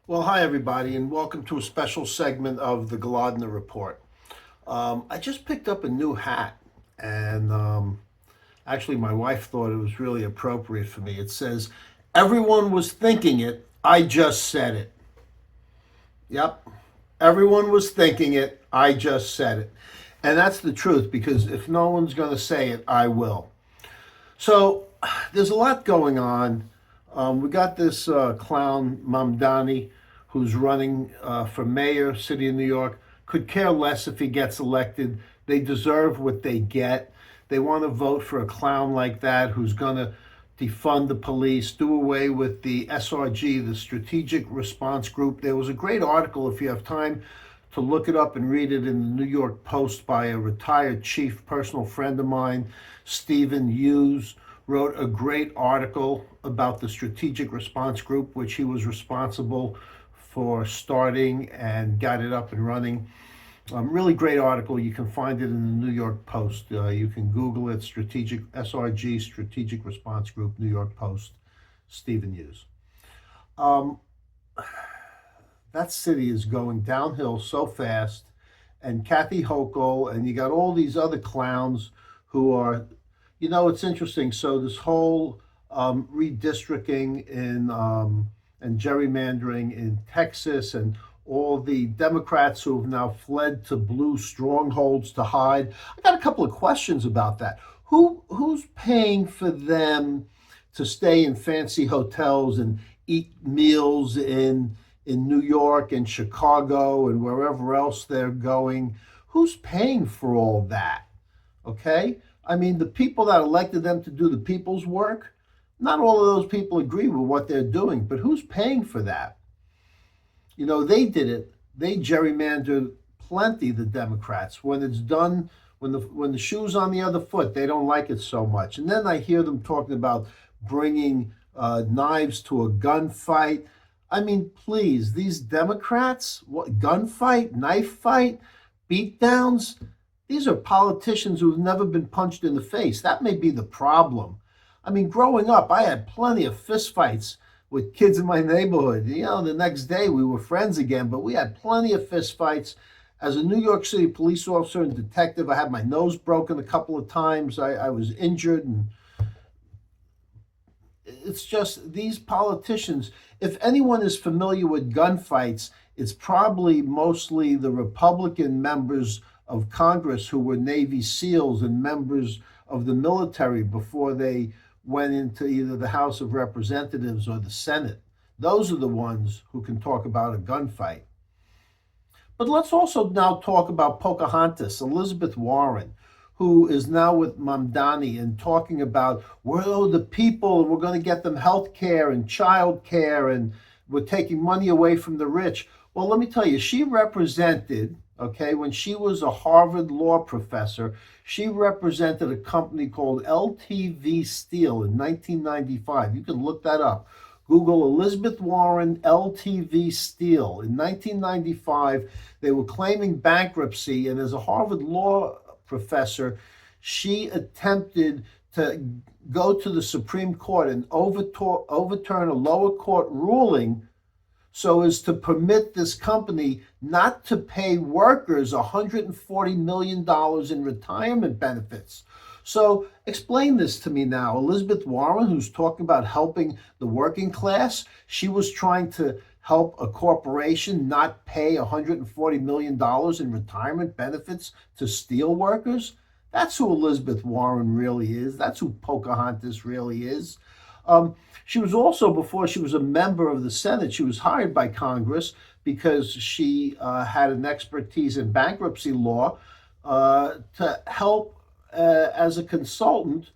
Well, hi, everybody, and welcome to a special segment of the Golodner Report. I just picked up a new hat, and actually, my wife thought it was really appropriate for me. It says, "Everyone was thinking it, I just said it." Yep, everyone was thinking it, I just said it. And that's the truth, because if no one's going to say it, I will. So there's a lot going on. We got this clown Mamdani who's running for mayor, city of New York. Could care less if he gets elected. They deserve what they get. They want to vote for a clown like that who's going to defund the police, do away with the SRG, the Strategic Response Group. There was a great article, if you have time to look it up and read it, in the New York Post by a retired chief, personal friend of mine, Stephen Hughes, wrote a great article about the Strategic Response Group, which he was responsible for starting and got it up and running. Really great article. You can find it in the New York Post. You can Google it, Strategic SRG, Strategic Response Group, New York Post, Stephen Hughes. Um, that city is going downhill so fast, and Kathy Hochul, and you got all these other clowns who are, it's interesting. So this whole redistricting and gerrymandering in Texas, and all the Democrats who have now fled to blue strongholds to hide. I got a couple of questions about that. Who's paying for them to stay in fancy hotels and eat meals in New York and Chicago and wherever else they're going? Who's paying for all that? Okay? I mean, the people that elected them to do the people's work, not all of those people agree with what they're doing, but who's paying for that? They did it. They gerrymandered plenty, the Democrats. When it's done, when the shoe's on the other foot, they don't like it so much. And then I hear them talking about bringing knives to a gunfight. I mean, please, these Democrats, what, gunfight, knife fight, beatdowns? These are politicians who've never been punched in the face. That may be the problem. I mean, growing up, I had plenty of fistfights with kids in my neighborhood. The next day we were friends again, but we had plenty of fistfights. As a New York City police officer and detective, I had my nose broken a couple of times. I was injured, and it's just these politicians. If anyone is familiar with gunfights, it's probably mostly the Republican members of Congress who were Navy SEALs and members of the military before they went into either the House of Representatives or the Senate. Those are the ones who can talk about a gunfight. But let's also now talk about Pocahontas, Elizabeth Warren, who is now with Mamdani and talking about we're the people and we're going to get them health care and child care and we're taking money away from the rich. Well, let me tell you, she represented, okay, when she was a Harvard law professor, she represented a company called LTV Steel in 1995. You can look that up. Google Elizabeth Warren LTV Steel. In 1995, they were claiming bankruptcy, and as a Harvard law professor, she attempted to go to the Supreme Court and overturn a lower court ruling so as to permit this company not to pay workers $140 million in retirement benefits. So explain this to me now. Elizabeth Warren, who's talking about helping the working class, she was trying to help a corporation not pay $140 million in retirement benefits to steel workers? That's who Elizabeth Warren really is. That's who Pocahontas really is. She was also, before she was a member of the Senate, she was hired by Congress because she had an expertise in bankruptcy law to help as a consultant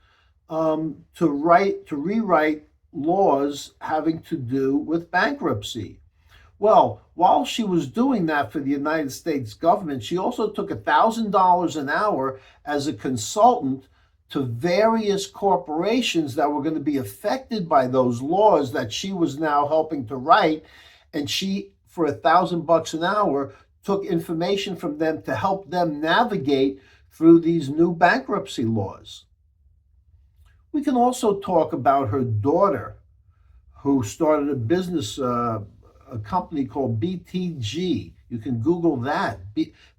to rewrite laws having to do with bankruptcy. Well, while she was doing that for the United States government, she also took $1,000 an hour as a consultant to various corporations that were going to be affected by those laws that she was now helping to write. And she, for $1,000 an hour, took information from them to help them navigate through these new bankruptcy laws. We can also talk about her daughter, who started a business a company called BTG. You can Google that.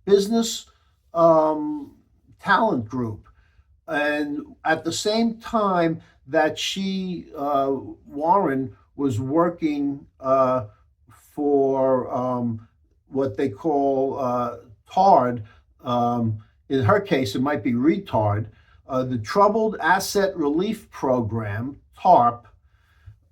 Business Talent Group. And at the same time that Warren, was working for what they call TARD. In her case, it might be retard. The Troubled Asset Relief Program, TARP.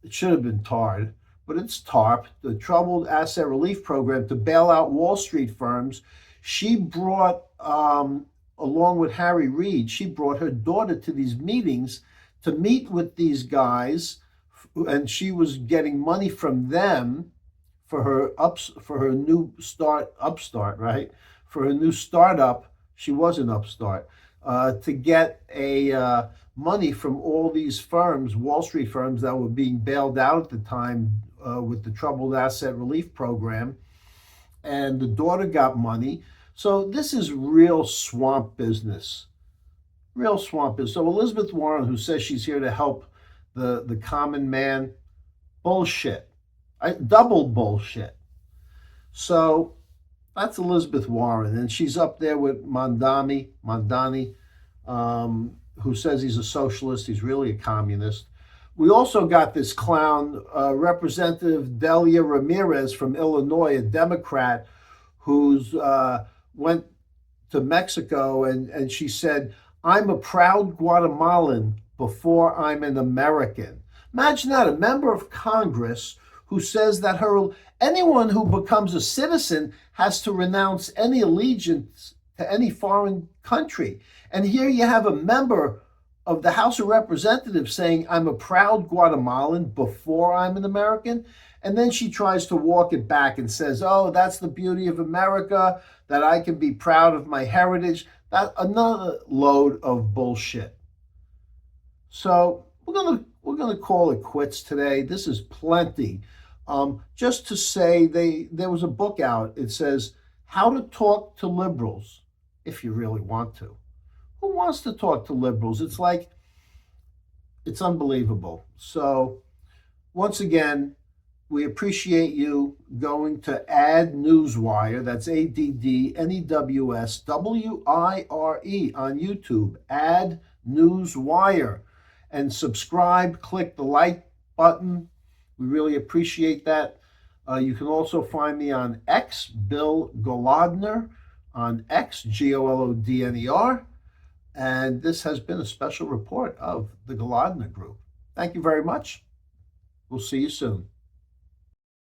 It should have been TARD, but it's TARP, the Troubled Asset Relief Program, to bail out Wall Street firms. She brought, along with Harry Reid, she brought her daughter to these meetings to meet with these guys, and she was getting money from them for her new upstart, right? For her new startup. She was an upstart, to get money from all these firms, Wall Street firms, that were being bailed out at the time with the Troubled Asset Relief Program. And the daughter got money. So this is real swamp business. Real swamp business. So Elizabeth Warren, who says she's here to help the common man, bullshit. Double bullshit. So that's Elizabeth Warren, and she's up there with Mamdani, who says he's a socialist. He's really a communist. We also got this clown, Representative Delia Ramirez from Illinois, a Democrat, who's went to Mexico, and she said, "I'm a proud Guatemalan before I'm an American." Imagine that, a member of Congress who says that anyone who becomes a citizen has to renounce any allegiance to any foreign country. And here you have a member of the House of Representatives saying, "I'm a proud Guatemalan before I'm an American." And then she tries to walk it back and says, "Oh, that's the beauty of America, that I can be proud of my heritage." That's another load of bullshit. So we're gonna call it quits today. This is plenty. Just to say, there was a book out. It says How to Talk to Liberals, if you really want to. Who wants to talk to liberals? It's unbelievable. So once again, we appreciate you going to Add Newswire. That's AddNewsWire on YouTube. Add Newswire. And subscribe, click the like button. We really appreciate that. You can also find me on X, Bill Golodner, on X, Golodner. And this has been a special report of the Golodner Group. Thank you very much. We'll see you soon.